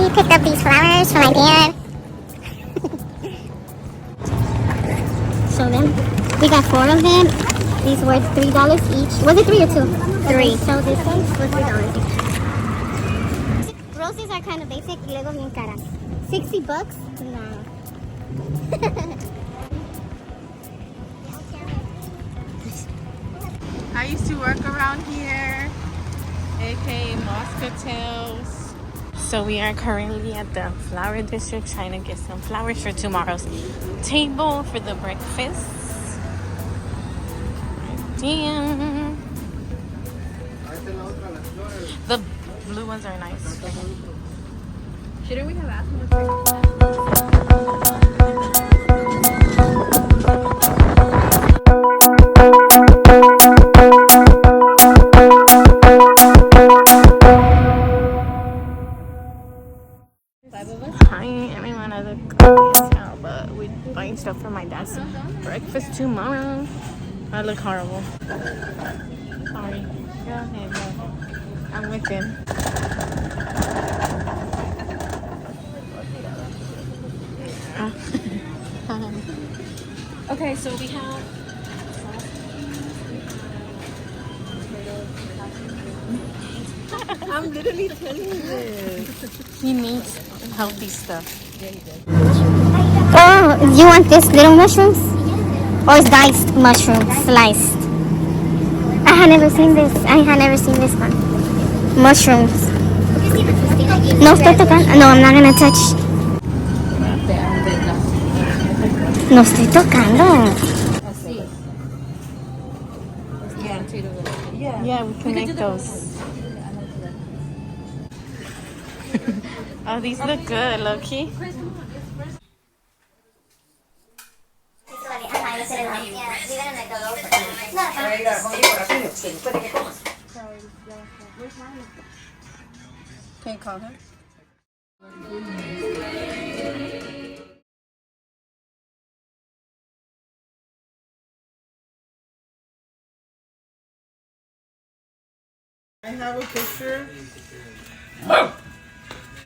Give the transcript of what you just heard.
we picked up these flowers for my dad. Show them. We got 4 of them. These were $3 each. Was it 3 or 2? 3. So this one was $3 each. Roses are kind of basic. Y luego bien caras. $60? No. I used to work around here, aka Moscatels. So we are currently at the flower district trying to get some flowers for tomorrow's table for the breakfast. Damn. The blue ones are nice. Shouldn't we have asked him? I am in one of the coffees now, but we're buying stuff for my dad's breakfast tomorrow. I look horrible. Sorry. Go ahead, go. I'm with him. Okay, so we have I'm literally telling you this. he needs healthy stuff. Oh, you want this little mushrooms? Or diced mushrooms, sliced? I had never seen this. I had never seen this one. Mushrooms. No, estoy tocando. No, I'm not gonna touch. No estoy tocando. Yeah, we can make those. Oh, these look good, Loki. Can you call her? I have a picture.